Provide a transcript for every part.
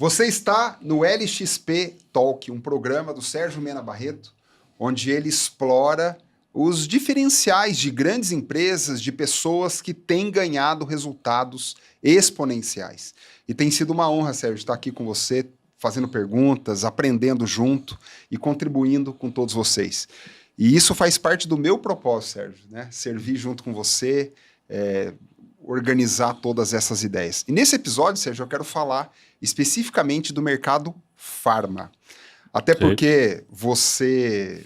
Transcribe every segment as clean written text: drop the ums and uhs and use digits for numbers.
Você está no LXP Talk, um programa do Sérgio Mena Barreto, onde ele explora os diferenciais de grandes empresas, de pessoas que têm ganhado resultados exponenciais. E tem sido uma honra, Sérgio, estar aqui com você, fazendo perguntas, aprendendo junto e contribuindo com todos vocês. E isso faz parte do meu propósito, Sérgio, né? Servir junto com você, organizar todas essas ideias. E nesse episódio, Sérgio, eu quero falar especificamente do mercado farma. Até porque você...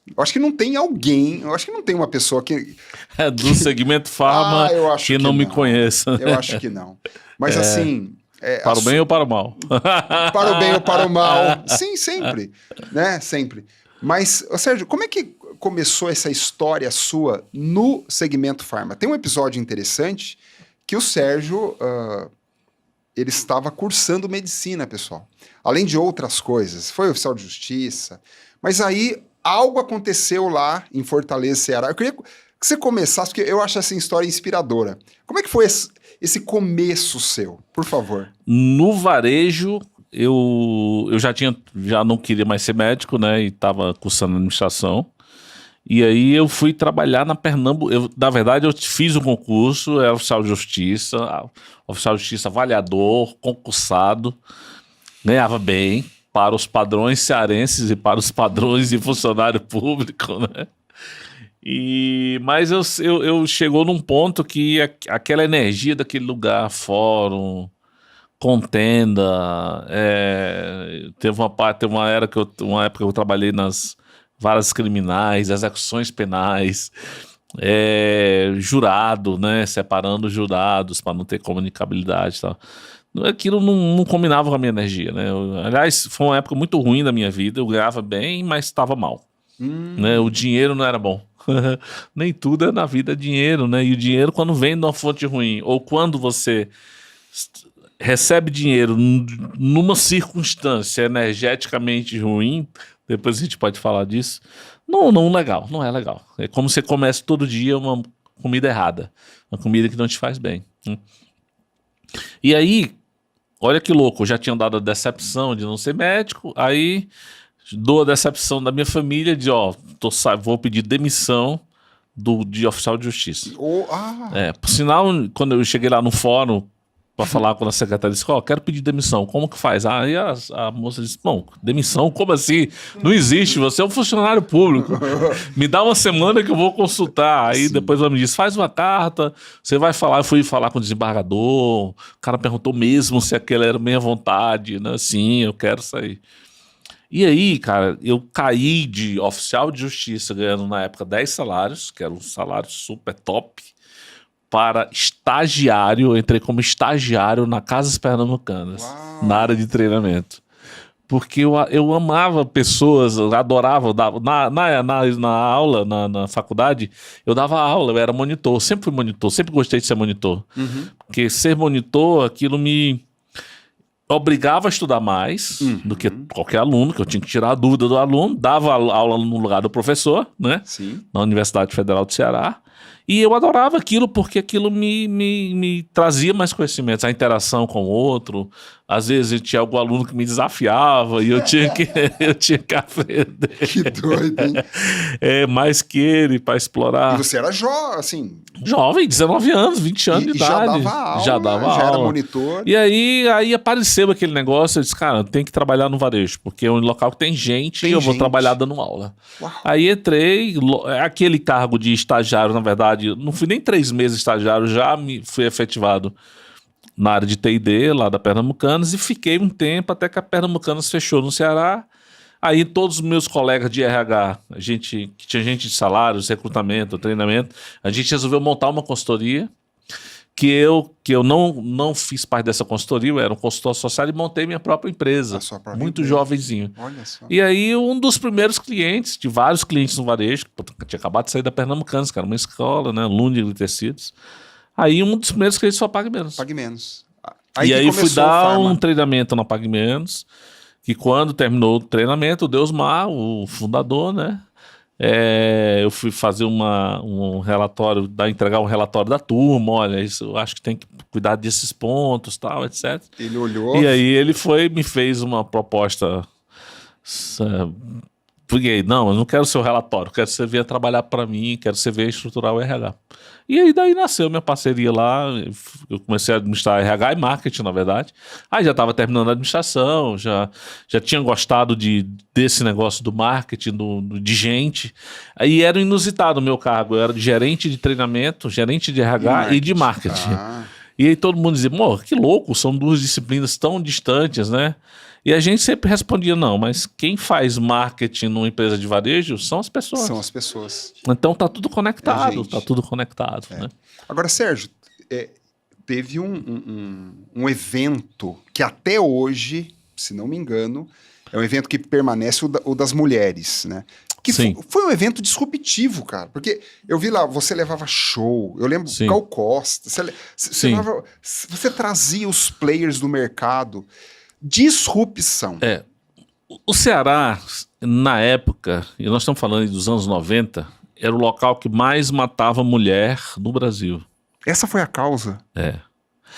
Eu acho que não tem alguém, eu acho que não tem uma pessoa que... do segmento farma que não me conheça. Eu acho que não. Mas assim... para o bem ou para o mal? Para o bem ou para o mal. Sim, sempre. Né? Sempre. Mas, Sérgio, como é que começou essa história sua no segmento farma? Tem um episódio interessante que o Sérgio... ele estava cursando medicina, pessoal. Além de outras coisas. Foi oficial de justiça. Mas aí... algo aconteceu lá em Fortaleza, Ceará. Eu queria que você começasse, porque eu acho essa história inspiradora. Como é que foi esse começo seu? Por favor. No varejo, eu já não queria mais ser médico, né? E estava cursando administração. E aí eu fui trabalhar na Pernambuco. Na verdade, eu fiz um concurso, era oficial de justiça avaliador, concursado, ganhava bem. Para os padrões cearenses e para os padrões de funcionário público, né? Mas eu chegou num ponto que aquela energia daquele lugar, fórum, contenda, teve uma época que eu trabalhei nas varas criminais, execuções penais, jurado, né? Separando jurados para não ter comunicabilidade e tal. Aquilo não combinava com a minha energia, né? Aliás, foi uma época muito ruim da minha vida. Eu ganhava bem, mas estava mal. Né? O dinheiro não era bom. Nem tudo é na vida dinheiro, né? E o dinheiro, quando vem de uma fonte ruim, ou quando você recebe dinheiro numa circunstância energeticamente ruim, depois a gente pode falar disso, não é legal. É como você começa todo dia uma comida errada, uma comida que não te faz bem. E aí, olha que louco, eu já tinha dado a decepção de não ser médico, aí dou a decepção da minha família de, vou pedir demissão de oficial de justiça. Por sinal, quando eu cheguei lá no fórum para falar com a secretária, disse, quero pedir demissão, como que faz? Aí a moça disse, bom, demissão, como assim? Não existe, você é um funcionário público, me dá uma semana que eu vou consultar. Aí depois ela me disse, faz uma carta, você vai falar. Eu fui falar com o desembargador, o cara perguntou mesmo se aquela era minha vontade, né? Sim, eu quero sair. E aí, cara, eu caí de oficial de justiça ganhando na época 10 salários, que era um salário super top, para estagiário. Eu entrei como estagiário na Casas Pernambucanas, na área de treinamento. Porque eu amava pessoas, eu adorava, na aula, na faculdade, eu dava aula, eu era monitor, sempre fui monitor, sempre gostei de ser monitor. Porque ser monitor, aquilo me obrigava a estudar mais do que qualquer aluno, que eu tinha que tirar a dúvida do aluno, dava aula no lugar do professor, né? Sim. Na Universidade Federal do Ceará. E eu adorava aquilo porque aquilo me trazia mais conhecimentos, a interação com o outro. Às vezes tinha algum aluno que me desafiava e eu tinha que aprender. Que doido, hein? Mais que ele para explorar. E você era assim... Jovem, 19 anos, 20 anos de idade. Já dava aula. Já era monitor. E aí apareceu aquele negócio, eu disse, cara, tem que trabalhar no varejo, porque é um local que tem gente e eu vou trabalhar dando aula. Uau. Aí entrei, aquele cargo de estagiário, na verdade, não fui nem 3 meses estagiário, já fui efetivado na área de T&D, lá da Pernambucanas, e fiquei um tempo até que a Pernambucanas fechou no Ceará. Aí todos os meus colegas de RH, que tinha gente de salários, recrutamento, treinamento, a gente resolveu montar uma consultoria, que eu não fiz parte dessa consultoria, eu era um consultor associado e montei minha própria empresa, muito jovenzinho. Olha só. E aí um dos primeiros clientes, de vários clientes no varejo, que tinha acabado de sair da Pernambucanas, que era uma escola, né, Lune de Tecidos, aí um dos primeiros clientes foi a Pague Menos. Pague Menos. E aí fui dar um treinamento na Pague Menos, que quando terminou o treinamento, o Deusmar, o fundador, né, Eu fui fazer um relatório, entregar um relatório da turma, olha, isso, eu acho que tem que cuidar desses pontos, tal, etc. Ele olhou. E aí ele me fez uma proposta. Porque, não, eu não quero o seu relatório, quero que você venha trabalhar para mim, quero que você venha estruturar o RH. E aí daí nasceu minha parceria lá, eu comecei a administrar RH e marketing, na verdade. Aí já estava terminando a administração, já tinha gostado desse negócio do marketing, de gente. Aí era inusitado o meu cargo, eu era de gerente de treinamento, gerente de RH e de marketing. E aí todo mundo dizia, que louco, são duas disciplinas tão distantes, né? E a gente sempre respondia, não, mas quem faz marketing numa empresa de varejo são as pessoas. São as pessoas. Então tá tudo conectado, né? Agora, Sérgio, teve um evento que até hoje, se não me engano, é um evento que permanece o das mulheres, né? Que foi um evento disruptivo, cara. Porque eu vi lá, você levava show, eu lembro Gal Costa, você trazia os players do mercado. Disrupção. O Ceará, na época, e nós estamos falando dos anos 90, era o local que mais matava mulher no Brasil. Essa foi a causa?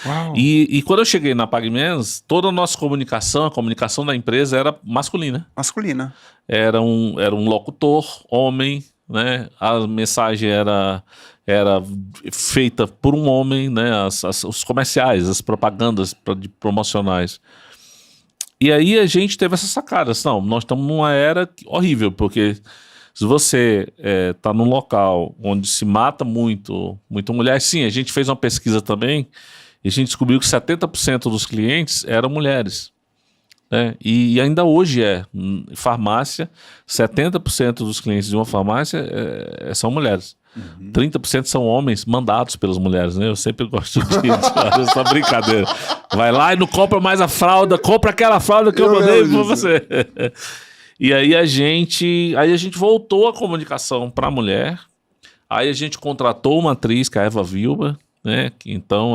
Uau. E quando eu cheguei na PagMenos, toda a nossa comunicação, a comunicação da empresa era masculina. Era um locutor, homem, né? A mensagem era feita por um homem, né? Os comerciais, as propagandas promocionais. E aí a gente teve essa sacada, não, nós estamos numa era horrível, porque se você está num local onde se mata muito mulher, sim, a gente fez uma pesquisa também e a gente descobriu que 70% dos clientes eram mulheres, né? E ainda hoje em farmácia, 70% dos clientes de uma farmácia são mulheres. 30% são homens mandados pelas mulheres, né? Eu sempre gosto de fazer essa brincadeira. Vai lá e não compra mais a fralda, compra aquela fralda que eu mandei pra você. E aí a gente voltou a comunicação para a mulher. Aí a gente contratou uma atriz, que é a Eva Vilma, né? Que então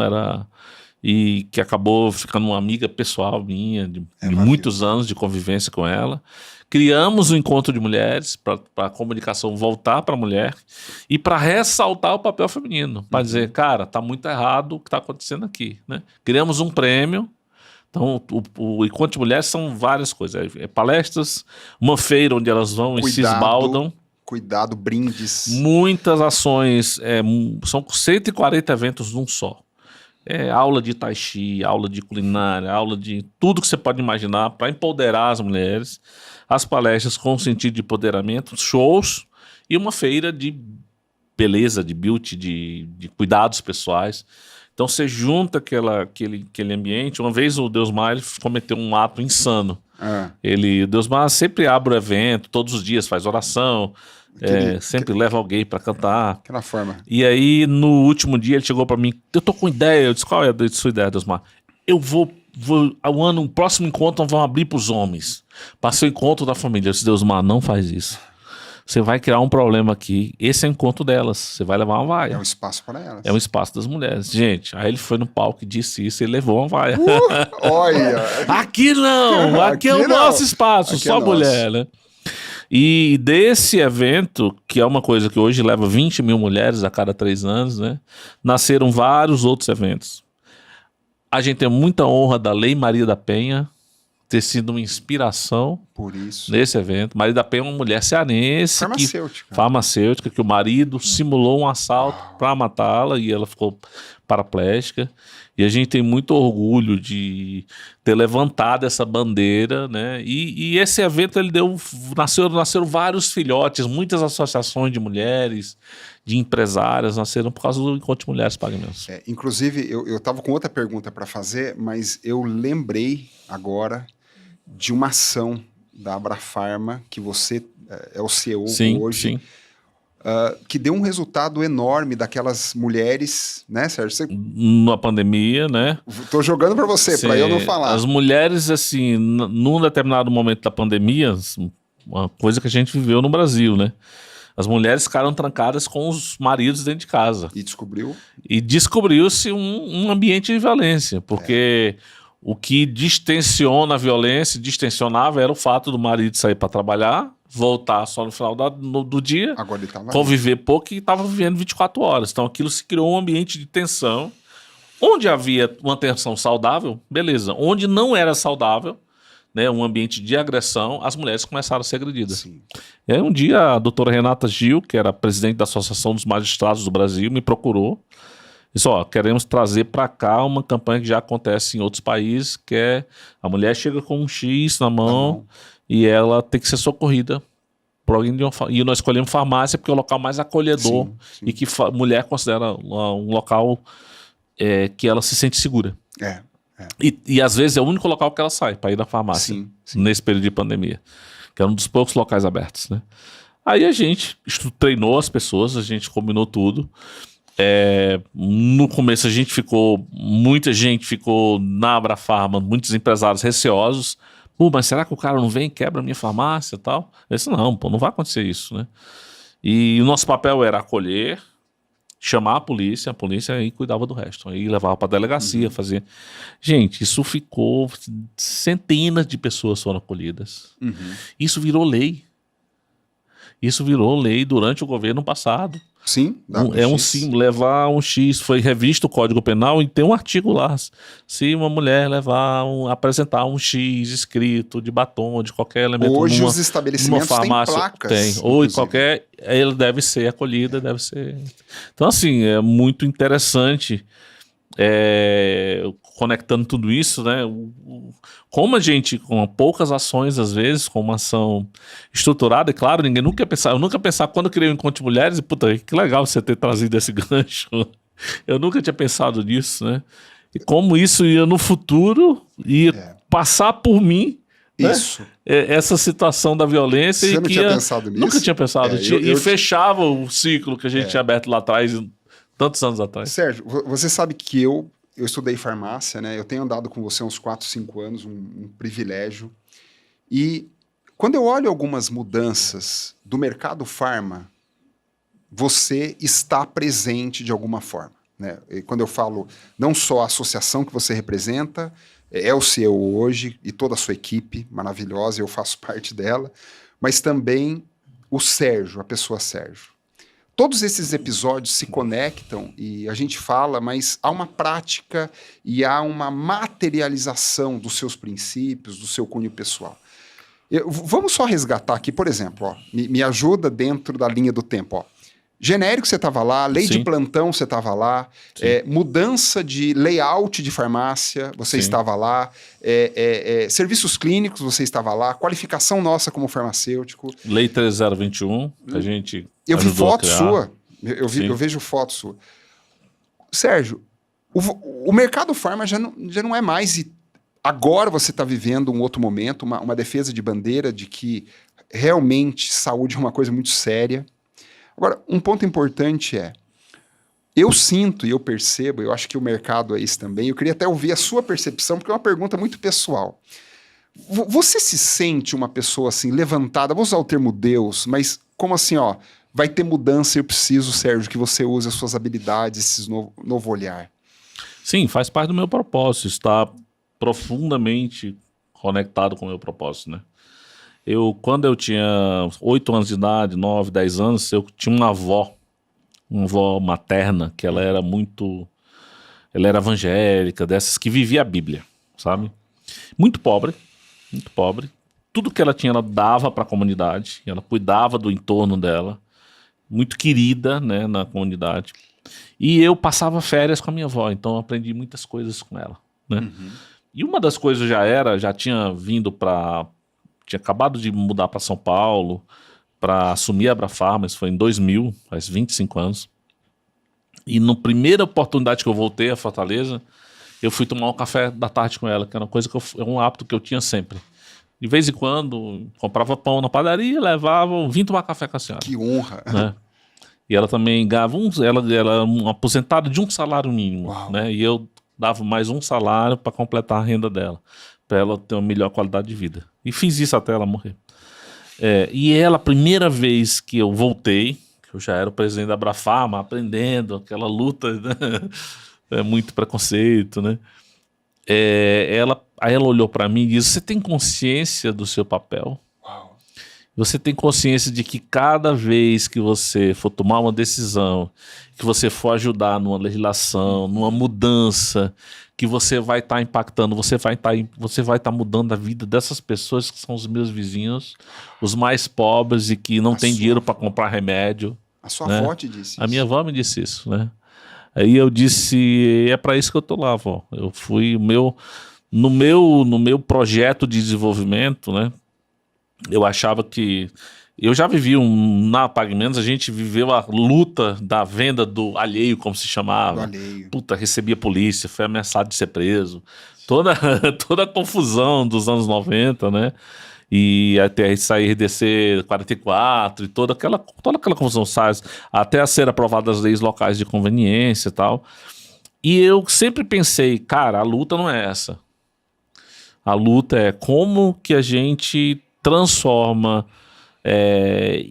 e que acabou ficando uma amiga pessoal minha, de muitos anos de convivência com ela. Criamos um encontro de mulheres para a comunicação voltar para a mulher e para ressaltar o papel feminino, para dizer, cara, tá muito errado o que está acontecendo aqui, né? Criamos um prêmio. Então, o Encontro de Mulheres são várias coisas. Palestras, uma feira onde elas vão e se esbaldam. Cuidado, brindes. Muitas ações, são 140 eventos num só. Aula de tai chi, aula de culinária, aula de tudo que você pode imaginar para empoderar as mulheres. As palestras com sentido de empoderamento, shows e uma feira de beleza, de beauty, de cuidados pessoais. Então você junta aquele ambiente. Uma vez o Deusmar cometeu um ato insano. O Deusmar sempre abre o evento, todos os dias faz oração, sempre leva alguém para cantar. Aquela forma. E aí no último dia ele chegou para mim, eu tô com ideia. Eu disse, qual é a sua ideia, Deusmar? Eu vou o próximo encontro vão abrir para os homens. Passei o encontro da família. Eu disse, Deusmar, não faz isso. Você vai criar um problema aqui. Esse é o encontro delas. Você vai levar uma vaia. É um espaço para elas. É um espaço das mulheres. Gente, aí ele foi no palco e disse isso e levou uma vaia. Olha! Aqui não! Aqui é o nosso espaço, aqui só mulher, né? E desse evento, que é uma coisa que hoje leva 20 mil mulheres a cada 3 anos, né? Nasceram vários outros eventos. A gente tem muita honra da Lei Maria da Penha ter sido uma inspiração por isso nesse evento. Maria da Penha é uma mulher cearense, farmacêutica, que o marido simulou um assalto para matá-la e ela ficou paraplégica. E a gente tem muito orgulho de ter levantado essa bandeira, né? E esse evento ele nasceram vários filhotes, muitas associações de mulheres, de empresárias nasceram por causa do Encontro de Mulheres PagMenos. Inclusive, eu estava com outra pergunta para fazer, mas eu lembrei agora de uma ação da Abrafarma, que você é o CEO hoje, sim. Que deu um resultado enorme daquelas mulheres, né, Sérgio? Na pandemia, né? Tô jogando para você, para eu não falar. As mulheres, assim, num determinado momento da pandemia, uma coisa que a gente viveu no Brasil, né? As mulheres ficaram trancadas com os maridos dentro de casa. E descobriu? E descobriu-se um ambiente de violência, porque O que distensiona a violência, distensionava, era o fato do marido sair para trabalhar, voltar só no final do dia, Agora ele tava conviver pouco e estava vivendo 24 horas. Então aquilo se criou um ambiente de tensão. Onde havia uma tensão saudável, beleza. Onde não era saudável, né, um ambiente de agressão, as mulheres começaram a ser agredidas. Sim. E aí um dia a doutora Renata Gil, que era presidente da Associação dos Magistrados do Brasil, me procurou. Disse, queremos trazer para cá uma campanha que já acontece em outros países, que é a mulher chega com um X na mão e ela tem que ser socorrida por alguém e nós escolhemos farmácia porque é o local mais acolhedor e que mulher considera um local que ela se sente segura. E às vezes é o único local que ela sai para ir na farmácia nesse período de pandemia, que é um dos poucos locais abertos, né? Aí a gente treinou as pessoas, a gente combinou tudo. No começo muita gente ficou na Abrafarma, muitos empresários receosos. Mas será que o cara não vem e quebra a minha farmácia e tal? Eu disse, não vai acontecer isso, né? E o nosso papel era acolher, chamar a polícia aí cuidava do resto. Aí levava para a delegacia, fazia... Gente, isso ficou... Centenas de pessoas foram acolhidas. Isso virou lei. Isso virou lei durante o governo passado. Sim, levar um X, foi revisto o Código Penal e tem um artigo lá. Se uma mulher apresentar um X escrito de batom, de qualquer elemento. Hoje os estabelecimentos farmácia, têm placas. Tem. Ou em qualquer. Ele deve ser acolhida, deve ser. Então, assim, é muito interessante. Conectando tudo isso, né? Como a gente, com poucas ações, às vezes, com uma ação estruturada, e claro, eu nunca pensava, quando eu criei o Encontro de Mulheres, e puta, que legal você ter trazido esse gancho. Eu nunca tinha pensado nisso, né? E como isso ia no futuro, ia passar por mim, isso. Né? Essa situação da violência. Você não tinha pensado nisso? Nunca tinha pensado. Fechava o ciclo que a gente tinha aberto lá atrás, tantos anos atrás. Sérgio, você sabe que eu estudei farmácia, né? Eu tenho andado com você uns 4, 5 anos, um privilégio. E quando eu olho algumas mudanças do mercado farma, você está presente de alguma forma, né? E quando eu falo, não só a associação que você representa, é o CEO hoje e toda a sua equipe maravilhosa, eu faço parte dela, mas também o Sérgio, a pessoa Sérgio. Todos esses episódios se conectam e a gente fala, mas há uma prática e há uma materialização dos seus princípios, do seu cunho pessoal. Vamos só resgatar aqui, por exemplo, me ajuda dentro da linha do tempo. Genérico, você estava lá, lei de plantão, você estava lá, mudança de layout de farmácia, você estava lá, serviços clínicos, você estava lá, qualificação nossa como farmacêutico. Lei 3021, a gente eu vi foto sua, eu vejo foto sua. Sérgio, o mercado farma já não é mais, e agora você está vivendo um outro momento, uma defesa de bandeira de que realmente saúde é uma coisa muito séria. Agora, um ponto importante eu sinto e eu percebo, eu acho que o mercado é isso também, eu queria até ouvir a sua percepção, porque é uma pergunta muito pessoal. Você se sente uma pessoa assim, levantada, vou usar o termo Deus, mas como assim, vai ter mudança e eu preciso, Sérgio, que você use as suas habilidades, esse novo olhar? Sim, faz parte do meu propósito, está profundamente conectado com o meu propósito, né? Quando eu tinha 8 anos de idade, 9, 10 anos, eu tinha uma avó materna, que ela era evangélica, dessas que vivia a Bíblia, sabe? Muito pobre. Tudo que ela tinha, ela dava para a comunidade, ela cuidava do entorno dela, muito querida, né, na comunidade. E eu passava férias com a minha avó, então eu aprendi muitas coisas com ela, né? E uma das coisas já tinha vindo tinha acabado de mudar para São Paulo para assumir a Abrafarma, isso foi em 2000, faz 25 anos. E na primeira oportunidade que eu voltei a Fortaleza, eu fui tomar um café da tarde com ela, que era uma coisa um hábito que eu tinha sempre. De vez em quando, comprava pão na padaria, levava, vim tomar café com a senhora. Que honra! Né? E ela também ganhava ela era uma aposentada de um salário mínimo, né? E eu dava mais um salário para completar a renda dela, para ela ter uma melhor qualidade de vida. E fiz isso até ela morrer. E ela, a primeira vez que eu voltei, que eu já era o presidente da Abrafarma, aprendendo aquela luta, né? Muito preconceito, né? Aí ela olhou para mim e disse: você tem consciência do seu papel? Uau. Você tem consciência de que cada vez que você for tomar uma decisão, que você for ajudar numa legislação, numa mudança, que você vai estar impactando, você vai estar mudando a vida dessas pessoas que são os meus vizinhos, os mais pobres e que não têm dinheiro para comprar remédio. A sua avó te disse isso. A minha avó me disse isso, né? Aí eu disse: é para isso que eu tô lá, vó. Eu fui no meu projeto de desenvolvimento, né? Eu achava que... Eu já vivi na Pague Menos, a gente viveu a luta da venda do alheio, como se chamava. Do alheio. Puta, recebia polícia, foi ameaçado de ser preso. Toda a confusão dos anos 90, né? E até sair RDC 44 e toda aquela confusão, sabe? Até a ser aprovadas as leis locais de conveniência e tal. E eu sempre pensei, cara, a luta não é essa. A luta é como que a gente transforma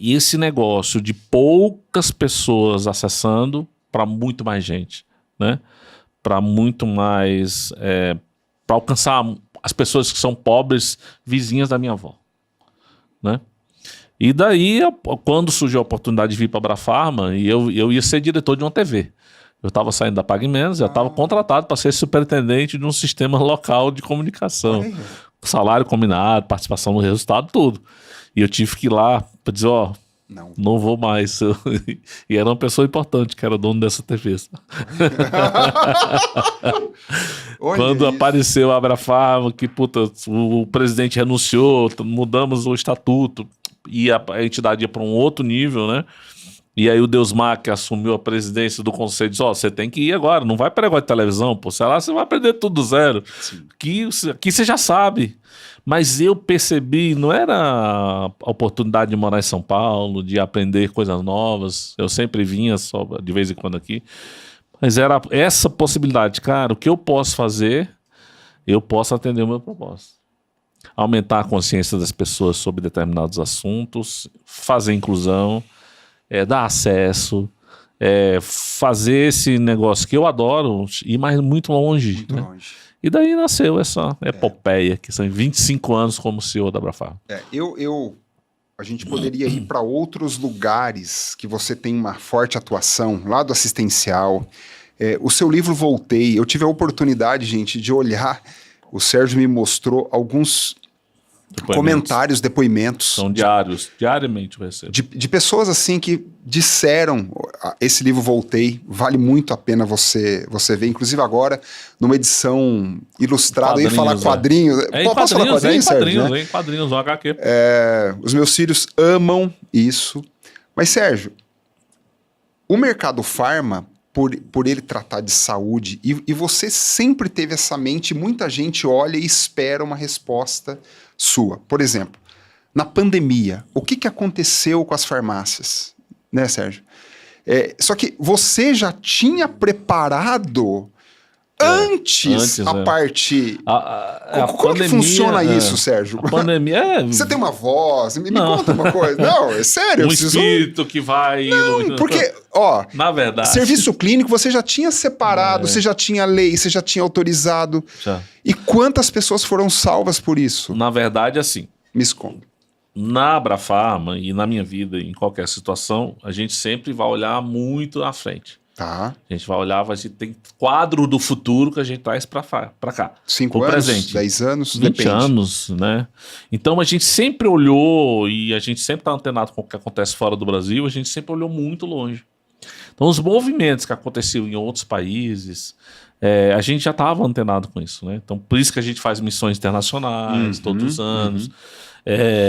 esse negócio de poucas pessoas acessando para muito mais gente, né? Para muito mais... para alcançar as pessoas que são pobres, vizinhas da minha avó, né? E daí, quando surgiu a oportunidade de vir para a Abrafarma, e eu ia ser diretor de uma TV. Eu estava saindo da Pague Menos, eu estava contratado para ser superintendente de um sistema local de comunicação. Salário combinado, participação no resultado, tudo. E eu tive que ir lá para dizer, não vou mais. E era uma pessoa importante, que era dono dessa TV. Quando apareceu a Abrafarma, que o presidente renunciou, mudamos o estatuto, e a entidade ia para um outro nível, né? E aí o Deusmar, que assumiu a presidência do conselho, disse: você tem que ir agora, não vai para negócio de televisão, pô, sei lá, você vai aprender tudo do zero. Aqui você já sabe. Mas eu percebi, não era a oportunidade de morar em São Paulo, de aprender coisas novas, eu sempre vinha só de vez em quando aqui, mas era essa possibilidade, cara, o que eu posso fazer, eu posso atender o meu propósito. Aumentar a consciência das pessoas sobre determinados assuntos, fazer inclusão, dar acesso, fazer esse negócio que eu adoro, ir mais muito longe. Muito longe. E daí nasceu essa epopeia, que são 25 anos como CEO da Abrafarma. A gente poderia ir para outros lugares que você tem uma forte atuação, lado assistencial. O seu livro Voltei, eu tive a oportunidade, gente, de olhar, o Sérgio me mostrou alguns comentários, depoimentos. São diários, diariamente eu recebo. De pessoas assim que disseram, esse livro Voltei, vale muito a pena você ver, inclusive agora, numa edição ilustrada, eu ia falar quadrinhos. Posso falar quadrinhos, Sérgio? Em quadrinhos, no HQ. Os meus filhos amam isso. Mas, Sérgio, o mercado farma, por ele tratar de saúde, e você sempre teve essa mente, muita gente olha e espera uma resposta sua. Por exemplo, na pandemia, o que aconteceu com as farmácias? Né, Sérgio? Só que você já tinha preparado antes a parte... Como que funciona isso, Sérgio? A pandemia Você tem uma voz? Me conta uma coisa. Não, é sério. Espírito que vai... Não, porque, na verdade... Serviço clínico você já tinha separado, você já tinha lei, você já tinha autorizado. Já. E quantas pessoas foram salvas por isso? Na verdade, assim... Me esconda. Na Abrafarma e na minha vida, em qualquer situação, a gente sempre vai olhar muito à frente. Tá. A gente vai olhar, a gente tem quadro do futuro que a gente traz para cá. 5 anos, presente. 10 anos, 20 depende. anos, né? Então a gente sempre olhou, e a gente sempre está antenado com o que acontece fora do Brasil, a gente sempre olhou muito longe. Então os movimentos que aconteciam em outros países, a gente já estava antenado com isso, né? Então por isso que a gente faz missões internacionais todos os anos.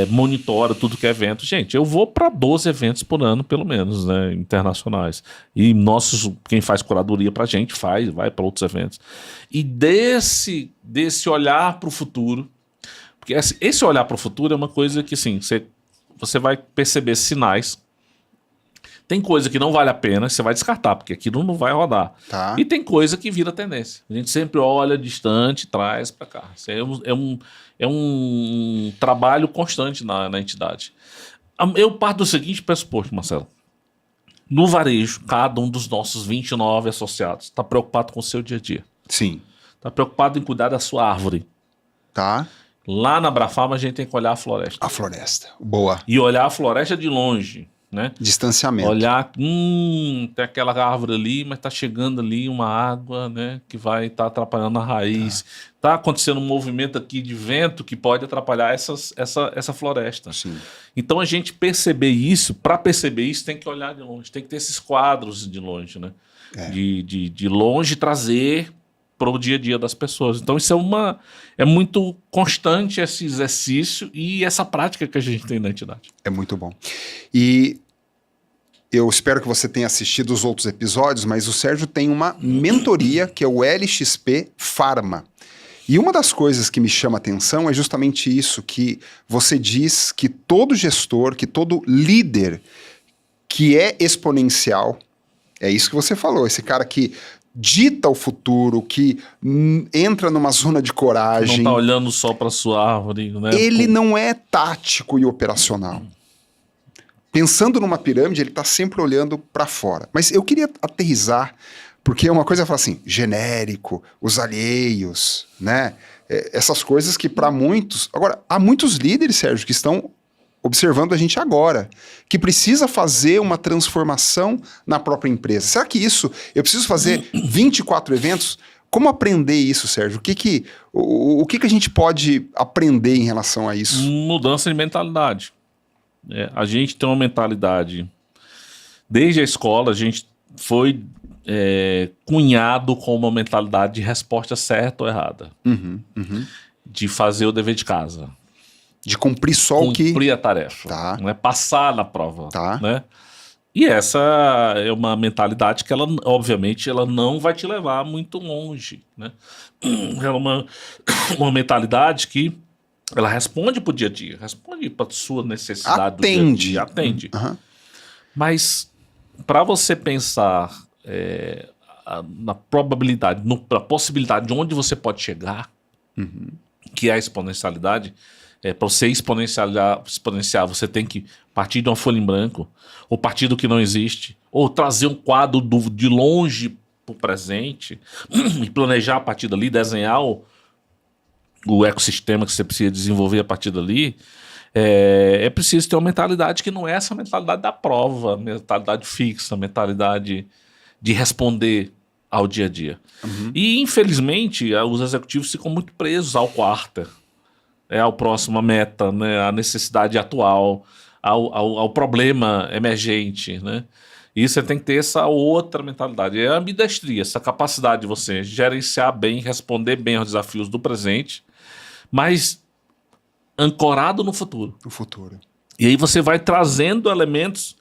Monitora tudo que é evento. Gente, eu vou para 12 eventos por ano, pelo menos, né, internacionais. E quem faz curadoria pra gente vai para outros eventos. E desse olhar para o futuro, porque esse olhar para o futuro é uma coisa que, assim, você vai perceber sinais. Tem coisa que não vale a pena, você vai descartar, porque aquilo não vai rodar. Tá. E tem coisa que vira tendência. A gente sempre olha distante, traz para cá. Isso é um trabalho constante na entidade. Eu parto do seguinte pressuposto, Marcelo. No varejo, cada um dos nossos 29 associados está preocupado com o seu dia a dia. Sim. está preocupado em cuidar da sua árvore. Tá. Lá na Abrafarma a gente tem que olhar a floresta. A floresta. Boa. E olhar a floresta de longe, né? Distanciamento. Olhar, tem aquela árvore ali, mas está chegando ali uma água, né? Que vai estar atrapalhando a raiz. Tá acontecendo um movimento aqui de vento que pode atrapalhar essa floresta. Sim. Então a gente perceber isso, para perceber isso, tem que olhar de longe, tem que ter esses quadros de longe, né? De longe trazer para o dia a dia das pessoas. Então isso é muito constante esse exercício e essa prática que a gente tem na entidade. É muito bom. E eu espero que você tenha assistido os outros episódios, mas o Sérgio tem uma mentoria que é o LXP Pharma. E uma das coisas que me chama a atenção é justamente isso, que você diz que todo gestor, que todo líder que é exponencial, é isso que você falou, esse cara que dita o futuro, que entra numa zona de coragem. Não tá olhando só para sua árvore, né? Ele não é tático e operacional. Pensando numa pirâmide, ele está sempre olhando para fora. Mas eu queria aterrissar, porque uma coisa é falar assim, genérico, os alheios, né? Essas coisas que para muitos... Agora, há muitos líderes, Sérgio, que estão observando a gente agora, que precisa fazer uma transformação na própria empresa. Será que isso... Eu preciso fazer 24 eventos? Como aprender isso, Sérgio? O que a gente pode aprender em relação a isso? Mudança de mentalidade. A gente tem uma mentalidade... Desde a escola, a gente foi cunhado com uma mentalidade de resposta certa ou errada. De fazer o dever de casa. De cumprir só o que... Cumprir a tarefa. Tá. Não é passar na prova. Tá. Né? E essa é uma mentalidade que, obviamente, ela não vai te levar muito longe. Né? É uma mentalidade que ela responde para o dia a dia, responde para a sua necessidade do dia a dia. Atende. Mas para você pensar na probabilidade, na possibilidade de onde você pode chegar, que é a exponencialidade, para você exponenciar, você tem que partir de uma folha em branco, ou partir do que não existe, ou trazer um quadro de longe para o presente, e planejar a partir dali, desenhar o ecossistema que você precisa desenvolver a partir dali. É preciso ter uma mentalidade que não é essa mentalidade da prova, mentalidade fixa, mentalidade de responder ao dia a dia. E, infelizmente, os executivos ficam muito presos ao quarter, ao próximo meta, né, à necessidade atual, ao problema emergente, né? E você tem que ter essa outra mentalidade. É a ambidestria, essa capacidade de você gerenciar bem, responder bem aos desafios do presente, mas ancorado no futuro. No futuro. E aí você vai trazendo elementos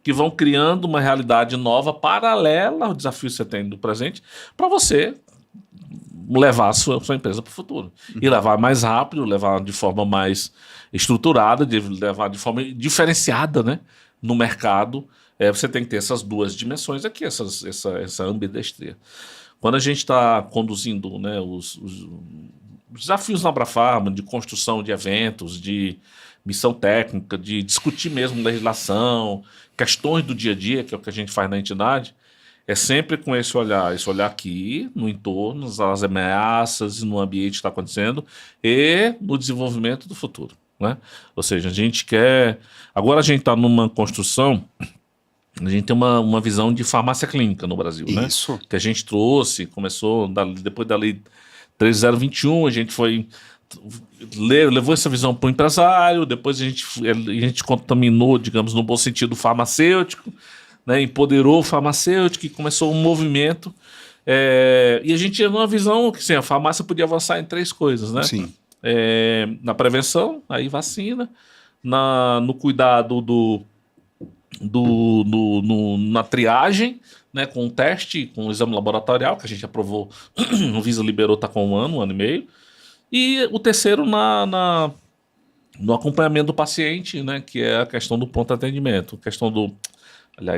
que vão criando uma realidade nova, paralela ao desafio que você tem do presente, para você levar a sua empresa para o futuro. E levar mais rápido, levar de forma mais estruturada, levar de forma diferenciada, né, no mercado. Você tem que ter essas duas dimensões aqui, essa ambidestria. Quando a gente está conduzindo, né, os desafios na Abrafarma, de construção de eventos, de missão técnica, de discutir mesmo legislação, questões do dia a dia, que é o que a gente faz na entidade, é sempre com esse olhar aqui, no entorno, as ameaças, no ambiente que está acontecendo e no desenvolvimento do futuro. Né? Ou seja, a gente quer... Agora a gente está numa construção, a gente tem uma visão de farmácia clínica no Brasil. Isso. Né? Que a gente trouxe, começou depois da lei 13021, a gente foi... levou essa visão para o empresário, depois a gente contaminou, digamos, no bom sentido, farmacêutico, né, empoderou o farmacêutico e começou um movimento. E a gente tinha uma visão que assim, a farmácia podia avançar em 3 coisas, né? Sim. Na prevenção, aí vacina, no cuidado na triagem, né, com o teste, com o exame laboratorial, que a gente aprovou, o Visa liberou, está com 1 ano e meio. E o terceiro no acompanhamento do paciente, né, que é a questão do pronto atendimento, questão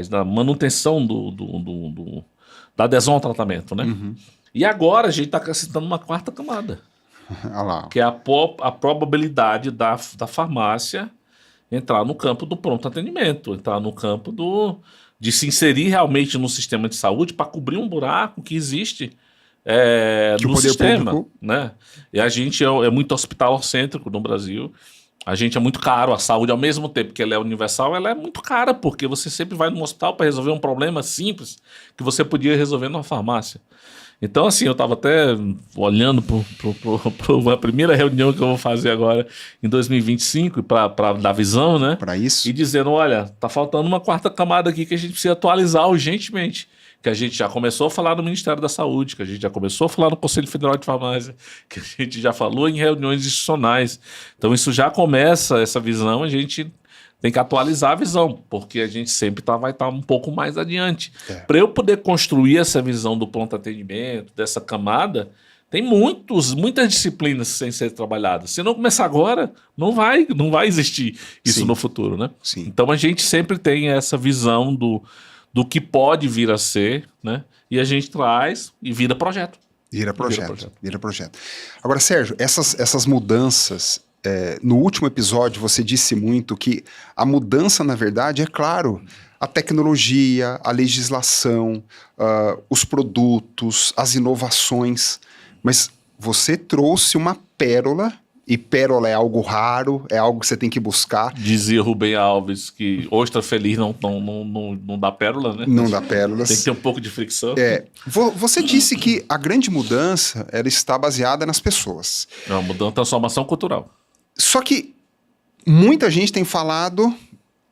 da manutenção da adesão ao tratamento, né? E agora a gente está acrescentando uma 4ª camada, que é a probabilidade da farmácia entrar no campo do pronto atendimento, entrar no campo de se inserir realmente no sistema de saúde para cobrir um buraco que existe Que o no poder sistema, público... né? E a gente é muito hospitalocêntrico no Brasil. A gente é muito caro. A saúde, ao mesmo tempo que ela é universal, ela é muito cara, porque você sempre vai no hospital para resolver um problema simples que você podia resolver numa farmácia. Então, assim, eu estava até olhando para uma primeira reunião que eu vou fazer agora em 2025 para dar visão, né? Para isso. E dizendo, olha, tá faltando uma quarta camada aqui que a gente precisa atualizar urgentemente. Que a gente já começou a falar no Ministério da Saúde, que a gente já começou a falar no Conselho Federal de Farmácia, que a gente já falou em reuniões institucionais. Então, isso já começa, essa visão, a gente tem que atualizar a visão, porque a gente sempre vai estar um pouco mais adiante. Para eu poder construir essa visão do pronto atendimento, dessa camada, tem muitas disciplinas sem ser trabalhadas. Se não começar agora, não vai existir isso no futuro, né? Sim. Então a gente sempre tem essa visão do que pode vir a ser, né? E a gente traz e vira projeto. Vira projeto. Agora, Sérgio, essas mudanças... no último episódio você disse muito que a mudança, na verdade, é claro, a tecnologia, a legislação, os produtos, as inovações, mas você trouxe uma pérola, e pérola é algo raro, é algo que você tem que buscar. Dizia Rubem Alves que ostra feliz não dá pérola, né? Não dá pérolas. Tem que ter um pouco de fricção. Você disse que a grande mudança ela está baseada nas pessoas. É uma mudança, transformação cultural. Só que muita gente tem falado,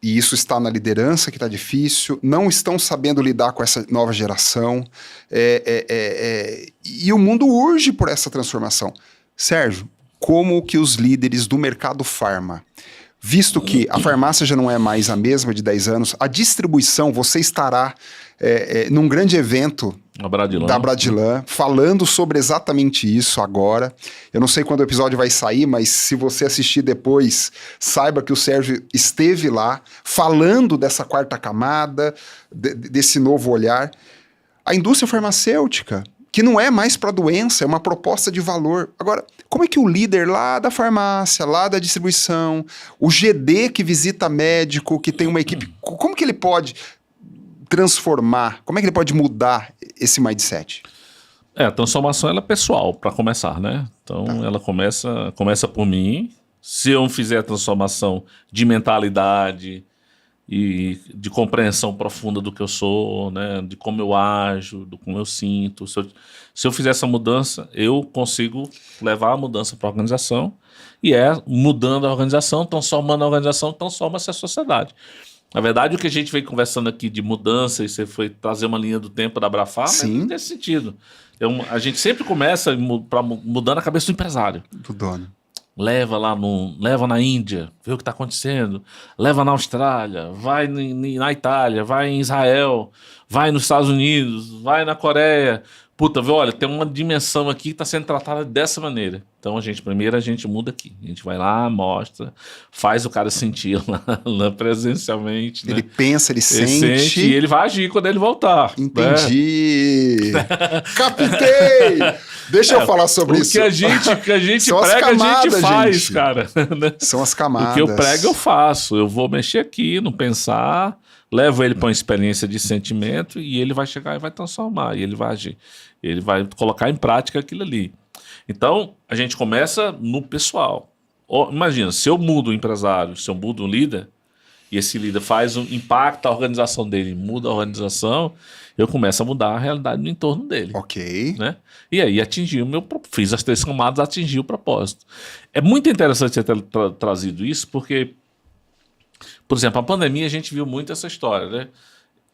e isso está na liderança que está difícil, não estão sabendo lidar com essa nova geração, e o mundo urge por essa transformação. Sérgio, como que os líderes do mercado farma, visto que a farmácia já não é mais a mesma de 10 anos, a distribuição, você estará num grande evento da Bradilan, falando sobre exatamente isso agora. Eu não sei quando o episódio vai sair, mas se você assistir depois, saiba que o Sérgio esteve lá, falando dessa quarta camada, desse novo olhar. A indústria farmacêutica, que não é mais para doença, é uma proposta de valor. Agora, como é que o líder lá da farmácia, lá da distribuição, o GD que visita médico, que tem uma equipe, como que ele pode transformar, como é que ele pode mudar esse mindset? A transformação ela é pessoal, para começar, né? Então, ela começa por mim. Se eu fizer a transformação de mentalidade e de compreensão profunda do que eu sou, né? De como eu ajo, do como eu sinto. Se eu fizer essa mudança, eu consigo levar a mudança para a organização. E mudando a organização, transformando a organização, transforma-se a sociedade. Na verdade, o que a gente vem conversando aqui de mudança, e você foi trazer uma linha do tempo da Abrafarma, é nesse sentido. A gente sempre começa mudando a cabeça do empresário. Do dono. Leva na Índia, vê o que está acontecendo. Leva na Austrália, vai na Itália, vai em Israel, vai nos Estados Unidos, vai na Coreia. Puta, olha, tem uma dimensão aqui que está sendo tratada dessa maneira. Então, primeiro a gente muda aqui. A gente vai lá, mostra, faz o cara sentir lá presencialmente. Ele né? pensa, ele sente. E ele vai agir quando ele voltar. Entendi. Né? Captei! Deixa eu falar sobre isso. O que a gente prega, a gente faz, cara. São as camadas. O que eu prego, eu faço. Eu vou mexer aqui, não pensar, levo ele para uma experiência de sentimento e ele vai chegar e vai transformar, e ele vai agir. Ele vai colocar em prática aquilo ali. Então, a gente começa no pessoal. Imagina, se eu mudo o empresário, se eu mudo o líder, e esse líder impacta a organização dele, muda a organização, eu começo a mudar a realidade no entorno dele. Ok. Né? E aí fiz as 3 camadas, atingi o propósito. É muito interessante você ter trazido isso, porque, por exemplo, a pandemia a gente viu muito essa história, né?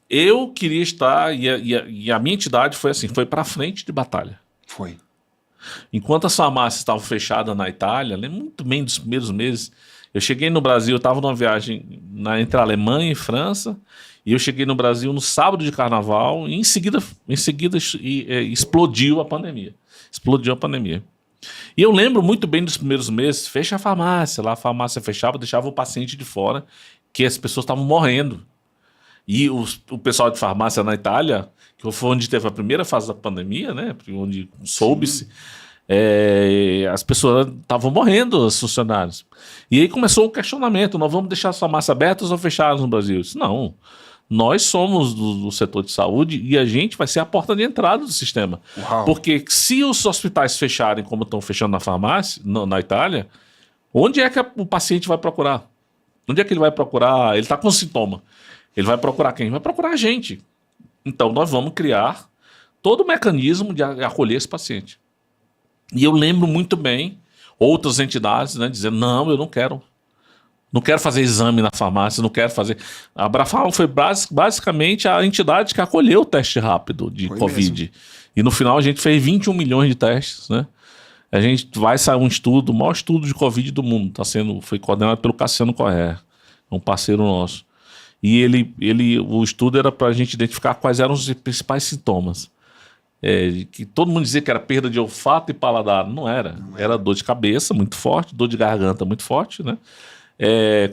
Eu queria estar, e a minha entidade foi assim, foi para frente de batalha. Foi. Enquanto as farmácias estavam fechadas na Itália, lembro muito bem dos primeiros meses, eu cheguei no Brasil, eu estava numa viagem entre a Alemanha e França, e eu cheguei no Brasil no sábado de carnaval, e em seguida explodiu a pandemia. Explodiu a pandemia. E eu lembro muito bem dos primeiros meses, fecha a farmácia, lá a farmácia fechava, deixava o paciente de fora, que as pessoas estavam morrendo. E o pessoal de farmácia na Itália, que foi onde teve a primeira fase da pandemia, né, onde soube-se, as pessoas estavam morrendo, os funcionários. E aí começou um questionamento, nós vamos deixar as farmácias abertas ou fechadas no Brasil? Eu disse, não, Nós somos do setor de saúde e a gente vai ser a porta de entrada do sistema. Uau. Porque se os hospitais fecharem como estão fechando na farmácia, na Itália, onde é que o paciente vai procurar? Onde é que ele vai procurar? Ele está com sintoma. Ele vai procurar quem? Vai procurar a gente. Então nós vamos criar todo o mecanismo de acolher esse paciente. E eu lembro muito bem outras entidades, né, dizendo, não, eu não quero. Não quero fazer exame na farmácia, não quero fazer... A Abrafarma foi basicamente a entidade que acolheu o teste rápido de Covid. Mesmo. E no final a gente fez 21 milhões de testes, né? A gente vai sair um estudo, o maior estudo de Covid do mundo, foi coordenado pelo Cassiano Corrêa, um parceiro nosso. E o estudo era para a gente identificar quais eram os principais sintomas. Que todo mundo dizia que era perda de olfato e paladar. Não era. Era dor de cabeça muito forte, dor de garganta muito forte, né?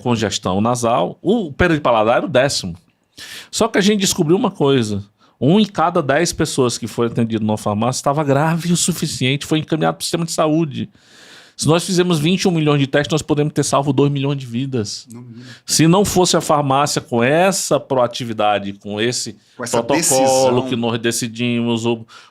Congestão nasal. O perda de paladar era o 10º. Só que a gente descobriu uma coisa. 1 em cada 10 pessoas que foi atendido numa farmácia estava grave o suficiente, foi encaminhado para o sistema de saúde. Se nós fizermos 21 milhões de testes, nós podemos ter salvo 2 milhões de vidas. Se não fosse a farmácia com essa proatividade, com esse protocolo decisão que nós decidimos,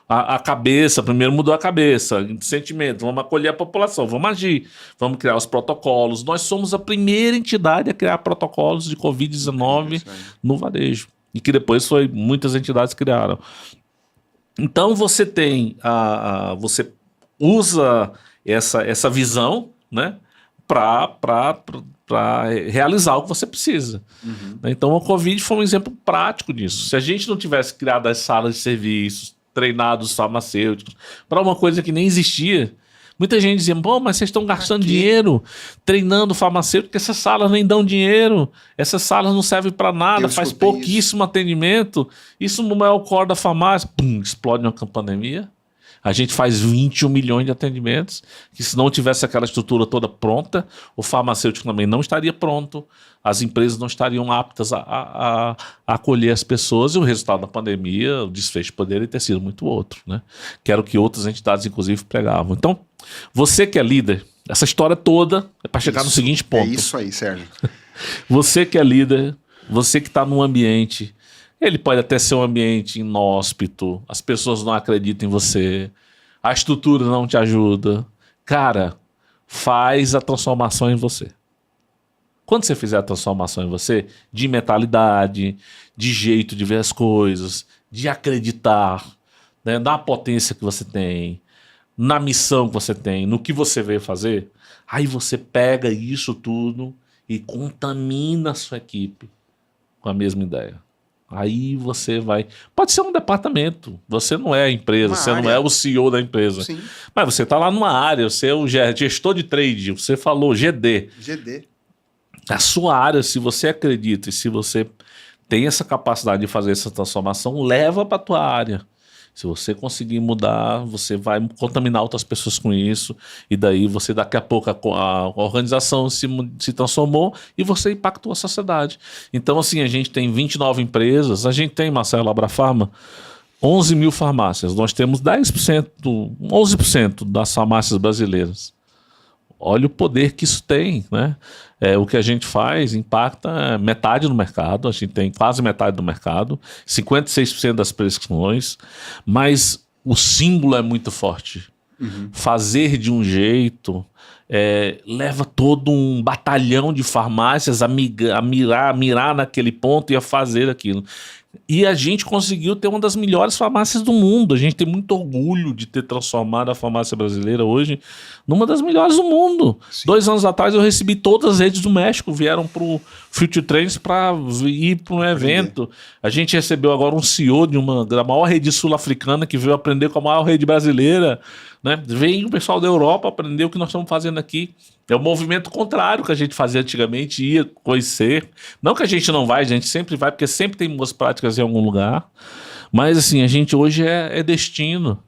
a cabeça, primeiro mudou a cabeça, sentimento, vamos acolher a população, vamos agir, vamos criar os protocolos. Nós somos a primeira entidade a criar protocolos de Covid-19 no varejo. E que depois muitas entidades criaram. Então você tem você usa essa visão, né, para realizar o que você precisa. Então a Covid foi um exemplo prático disso. Se a gente não tivesse criado as salas de serviços, treinado os farmacêuticos para uma coisa que nem existia, muita gente dizia, bom, mas vocês estão gastando dinheiro treinando farmacêutico, porque essas salas nem dão dinheiro, essas salas não servem para nada, faz pouquíssimo atendimento. Isso no maior core da farmácia, explode uma pandemia. A gente faz 21 milhões de atendimentos, que se não tivesse aquela estrutura toda pronta, o farmacêutico também não estaria pronto, as empresas não estariam aptas a acolher as pessoas, e o resultado da pandemia, o desfecho poderia ter sido muito outro, né? Que era o que outras entidades, inclusive, pregavam. Então, você que é líder, essa história toda é para chegar no seguinte ponto. É isso aí, Sérgio. Você que é líder, você que está num ambiente... Ele pode até ser um ambiente inóspito, as pessoas não acreditam em você, a estrutura não te ajuda. Cara, faz a transformação em você. Quando você fizer a transformação em você, de mentalidade, de jeito de ver as coisas, de acreditar, né, na potência que você tem, na missão que você tem, no que você veio fazer, aí você pega isso tudo e contamina a sua equipe com a mesma ideia. Aí você vai... Pode ser um departamento. Você não é a empresa, você não é o CEO da empresa. Sim. Mas você está lá numa área, você é o gestor de trade, você falou GD. A sua área, se você acredita e se você tem essa capacidade de fazer essa transformação, leva para a tua área. Se você conseguir mudar, você vai contaminar outras pessoas com isso, e daí você, daqui a pouco, a organização se transformou e você impactou a sociedade. Então, assim, a gente tem 29 empresas, a gente tem, Marcelo, Abrafarma, 11 mil farmácias. Nós temos 11% das farmácias brasileiras. Olha o poder que isso tem, né? O que a gente faz impacta metade do mercado, a gente tem quase metade do mercado, 56% das prescrições, mas o símbolo é muito forte. Fazer de um jeito leva todo um batalhão de farmácias a mirar naquele ponto e a fazer aquilo. E a gente conseguiu ter uma das melhores farmácias do mundo. A gente tem muito orgulho de ter transformado a farmácia brasileira hoje numa das melhores do mundo. Sim. 2 anos atrás eu recebi todas as redes do México, vieram para o Future Trends para ir para um evento. A gente recebeu agora um CEO da maior rede sul-africana que veio aprender com a maior rede brasileira, né? Vem o pessoal da Europa aprender o que nós estamos fazendo aqui. É o movimento contrário que a gente fazia antigamente, ia conhecer. Não que a gente não vai, a gente sempre vai, porque sempre tem boas práticas em algum lugar. Mas assim, a gente hoje é destino,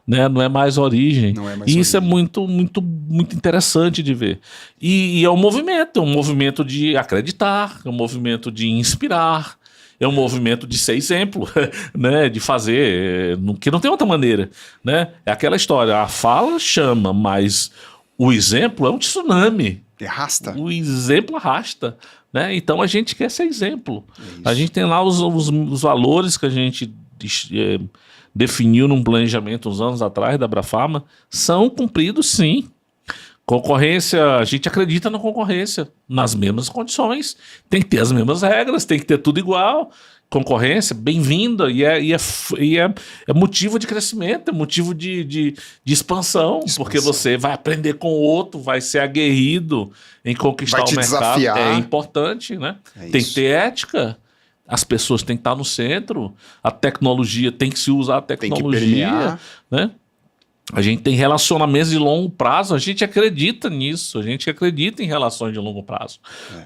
né? Não é mais origem. E isso é muito, muito, muito interessante de ver. E é um movimento de acreditar, é um movimento de inspirar, é um movimento de ser exemplo, né? De fazer, que não tem outra maneira, né? É aquela história, a fala chama, mas o exemplo é um tsunami. Arrasta. O exemplo arrasta, né? Então a gente quer ser exemplo. A gente tem lá os valores que a gente definiu num planejamento uns anos atrás da Abrafarma, são cumpridos sim. Concorrência, a gente acredita na concorrência, nas mesmas condições, tem que ter as mesmas regras, tem que ter tudo igual. Concorrência, bem-vinda, e é motivo de crescimento, é motivo de expansão, porque você vai aprender com o outro, vai ser aguerrido em conquistar o mercado. Desafiar. É importante, né? Tem que ter ética, as pessoas têm que estar no centro, a tecnologia tem que se usar a tecnologia, né? A gente tem relacionamentos de longo prazo, a gente acredita nisso, a gente acredita em relações de longo prazo.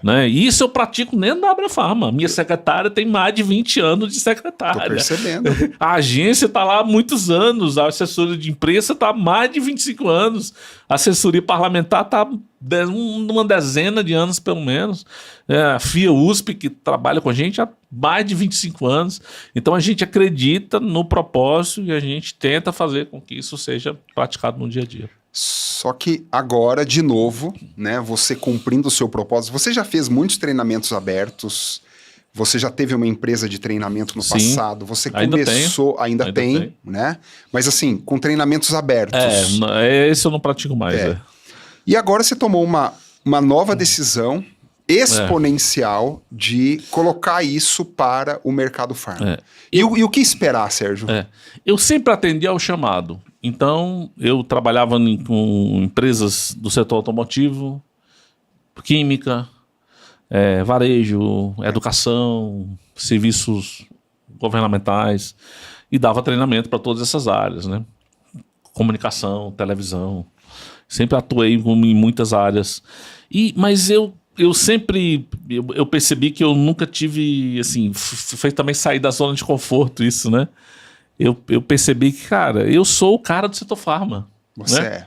Né? E isso eu pratico dentro da Abrafarma. Minha secretária tem mais de 20 anos de secretária. Tô percebendo. A agência está lá há muitos anos, a assessoria de imprensa está há mais de 25 anos, a assessoria parlamentar está uma dezena de anos pelo menos. A FIA USP, que trabalha com a gente há mais de 25 anos. Então a gente acredita no propósito e a gente tenta fazer com que isso seja praticado no dia a dia. Só que agora, de novo, né, você cumprindo o seu propósito, você já fez muitos treinamentos abertos, você já teve uma empresa de treinamento no passado, você começou, ainda tem, né? Mas assim, com treinamentos abertos. Esse eu não pratico mais. E agora você tomou uma nova decisão exponencial de colocar isso para o mercado farma. E o que esperar, Sérgio? Eu sempre atendi ao chamado. Então, eu trabalhava com empresas do setor automotivo, química, varejo, educação, serviços governamentais, e dava treinamento para todas essas áreas, né? Comunicação, televisão. Sempre atuei em muitas áreas. Mas eu sempre percebi que eu nunca tive, assim, foi também sair da zona de conforto isso, né? Eu percebi que, cara, eu sou o cara do setor farma. Você né?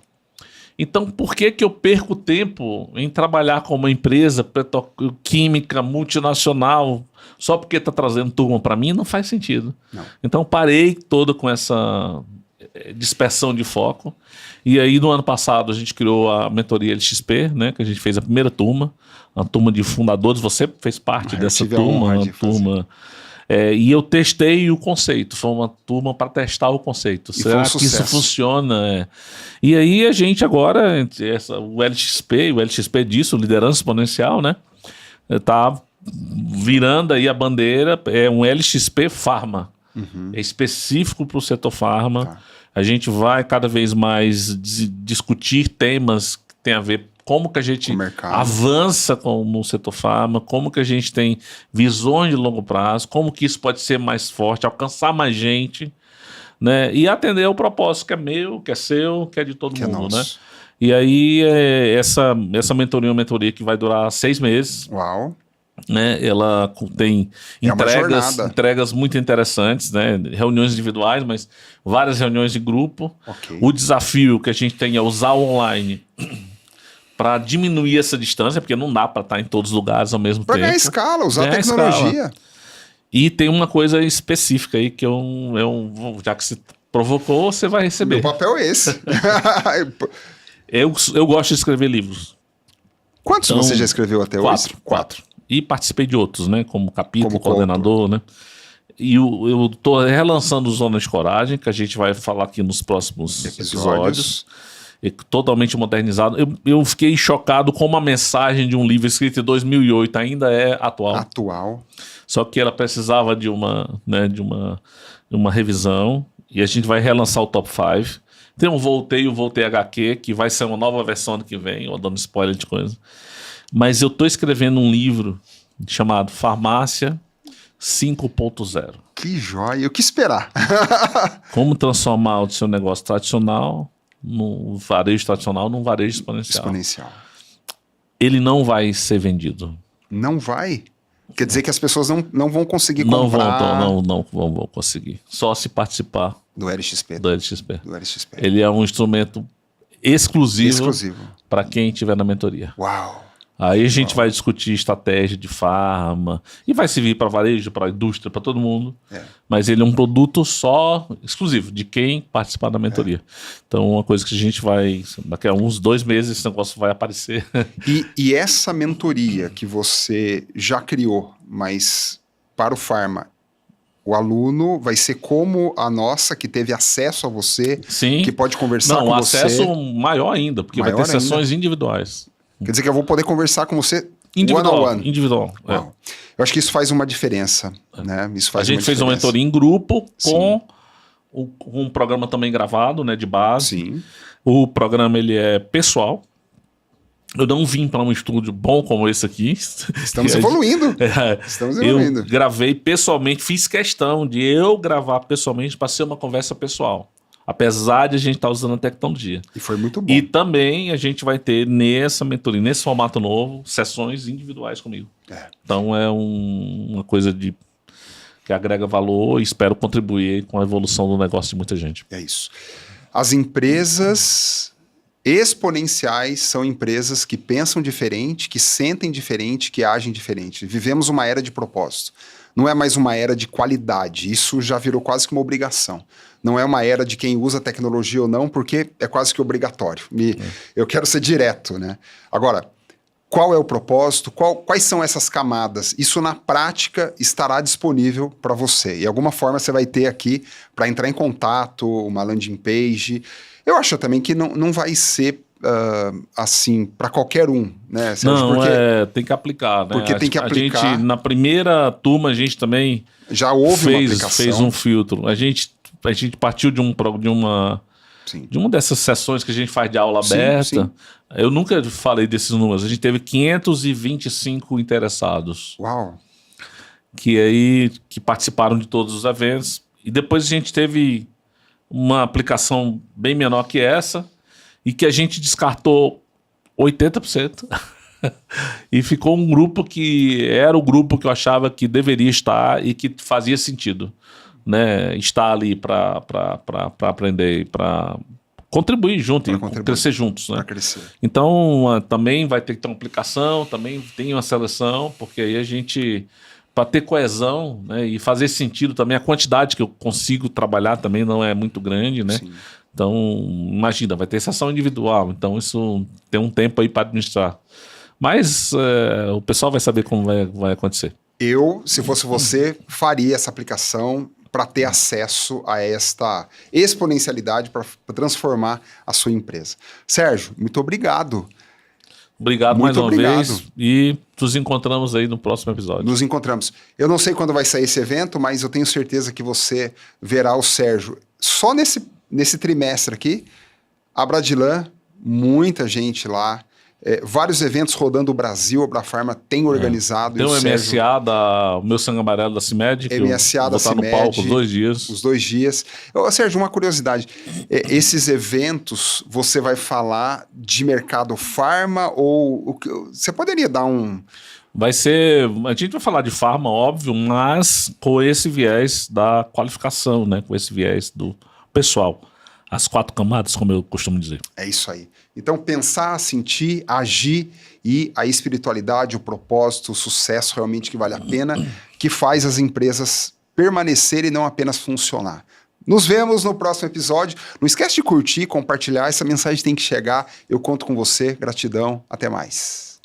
Então, por que eu perco tempo em trabalhar com uma empresa química multinacional só porque está trazendo turma para mim? Não faz sentido. Não. Então, parei todo com essa dispersão de foco. E aí, no ano passado, a gente criou a mentoria LXP, né? Que a gente fez a primeira turma, a turma de fundadores. Você fez parte dessa turma, e eu testei o conceito. Foi uma turma para testar o conceito. Será que isso funciona? E aí a gente agora, o LXP disso, liderança exponencial, né? Tá virando aí a bandeira, é um LXP Pharma. É específico para o setor farma. Tá. A gente vai cada vez mais discutir temas que tem a ver como que a gente avança no setor farma, como que a gente tem visões de longo prazo, como que isso pode ser mais forte, alcançar mais gente, né? E atender ao propósito que é meu, que é seu, que é de todo mundo, né? E aí essa mentoria é uma mentoria que vai durar 6 meses. Uau! Né? Ela tem entregas muito interessantes, né? Reuniões individuais, mas várias reuniões de grupo. O desafio que a gente tem é usar o online para diminuir essa distância, porque não dá para estar em todos os lugares ao mesmo tempo. Para ganhar escala, usar a tecnologia. E tem uma coisa específica aí que já que você provocou, você vai receber. Meu papel é esse. eu gosto de escrever livros. Quantos você já escreveu até hoje? 4. E participei de outros, né? Como capítulo, coordenador, né? E eu tô relançando o Zona de Coragem, que a gente vai falar aqui nos próximos episódios. Totalmente modernizado. Eu fiquei chocado com uma mensagem de um livro escrito em 2008, ainda é atual. Só que ela precisava de uma revisão, e a gente vai relançar o Top 5. Tem o Voltei HQ, que vai ser uma nova versão ano que vem, eu dando spoiler de coisa. Mas eu estou escrevendo um livro chamado Farmácia 5.0. Que joia! O que esperar? Como transformar o seu negócio tradicional no varejo tradicional num varejo exponencial. Ele não vai ser vendido. Não vai? Quer dizer que as pessoas não vão conseguir comprar... Não vão conseguir. Só se participar do LXP. Ele é um instrumento exclusivo para quem estiver na mentoria. Uau! Aí a gente vai discutir estratégia de farma e vai servir para varejo, para indústria, para todo mundo. Mas ele é um produto só, exclusivo, de quem participar da mentoria. Então, uma coisa que a gente vai, daqui a uns 2 meses, esse negócio vai aparecer. E essa mentoria que você já criou, mas para o Farma, o aluno vai ser como a nossa, que teve acesso a você, Sim. que pode conversar com você. Não, acesso maior ainda, porque vai ter sessões individuais. Quer dizer que eu vou poder conversar com você individual, one-on-one. Individual. Eu acho que isso faz uma diferença. Né? Isso faz a gente fez uma mentoria em grupo com um programa também gravado, né, de base. Sim. O programa ele é pessoal. Eu não vim para um estúdio bom como esse aqui. Estamos evoluindo. Estamos evoluindo. Eu gravei pessoalmente, fiz questão de eu gravar pessoalmente para ser uma conversa pessoal. Apesar de a gente estar usando a tecnologia. E foi muito bom. E também a gente vai ter nessa mentoria, nesse formato novo, sessões individuais comigo. Então é uma coisa que agrega valor e espero contribuir com a evolução do negócio de muita gente. É isso. As empresas exponenciais são empresas que pensam diferente, que sentem diferente, que agem diferente. Vivemos uma era de propósito. Não é mais uma era de qualidade. Isso já virou quase que uma obrigação. Não é uma era de quem usa tecnologia ou não, porque é quase que obrigatório. Eu quero ser direto, né? Agora, qual é o propósito? Quais são essas camadas? Isso, na prática, estará disponível para você. E, de alguma forma, você vai ter aqui para entrar em contato, uma landing page. Eu acho também que não vai ser assim, para qualquer um, né? Sérgio? Não, tem que aplicar, né? Porque tem que aplicar. A gente, na primeira turma, a gente também já houve uma aplicação. Fez um filtro. A gente partiu de uma dessas sessões que a gente faz de aula aberta. Sim. Eu nunca falei desses números. A gente teve 525 interessados. Uau! Que participaram de todos os eventos. E depois a gente teve uma aplicação bem menor que essa e que a gente descartou 80%. E ficou um grupo que era o grupo que eu achava que deveria estar e que fazia sentido, né? Estar ali para aprender, para contribuir junto, crescer juntos, né? Então também vai ter que ter uma aplicação, também tem uma seleção, porque aí a gente, para ter coesão, né, e fazer sentido também, a quantidade que eu consigo trabalhar também não é muito grande, né? Sim. Então, imagina, vai ter sessão individual, então isso tem um tempo aí para administrar. Mas o pessoal vai saber como vai acontecer. Eu, se fosse você, faria essa aplicação para ter acesso a esta exponencialidade, para transformar a sua empresa. Sérgio, muito obrigado. Obrigado mais uma vez e nos encontramos aí no próximo episódio. Nos encontramos. Eu não sei quando vai sair esse evento, mas eu tenho certeza que você verá o Sérgio só nesse trimestre aqui. Abradilan, muita gente lá. Vários eventos rodando o Brasil, a Abrafarma tem organizado. Tem o MSA, o meu sangue amarelo da CIMED, que MSA eu vou estar no palco os 2 dias. Os 2 dias. Sérgio, uma curiosidade. Esses eventos, você vai falar de mercado farma ou... Você poderia dar um... Vai ser... A gente vai falar de farma, óbvio, mas com esse viés da qualificação, né? Com esse viés do pessoal. As 4 camadas, como eu costumo dizer. É isso aí. Então, pensar, sentir, agir e a espiritualidade, o propósito, o sucesso realmente que vale a pena, que faz as empresas permanecerem e não apenas funcionar. Nos vemos no próximo episódio. Não esquece de curtir, compartilhar. Essa mensagem tem que chegar. Eu conto com você. Gratidão. Até mais.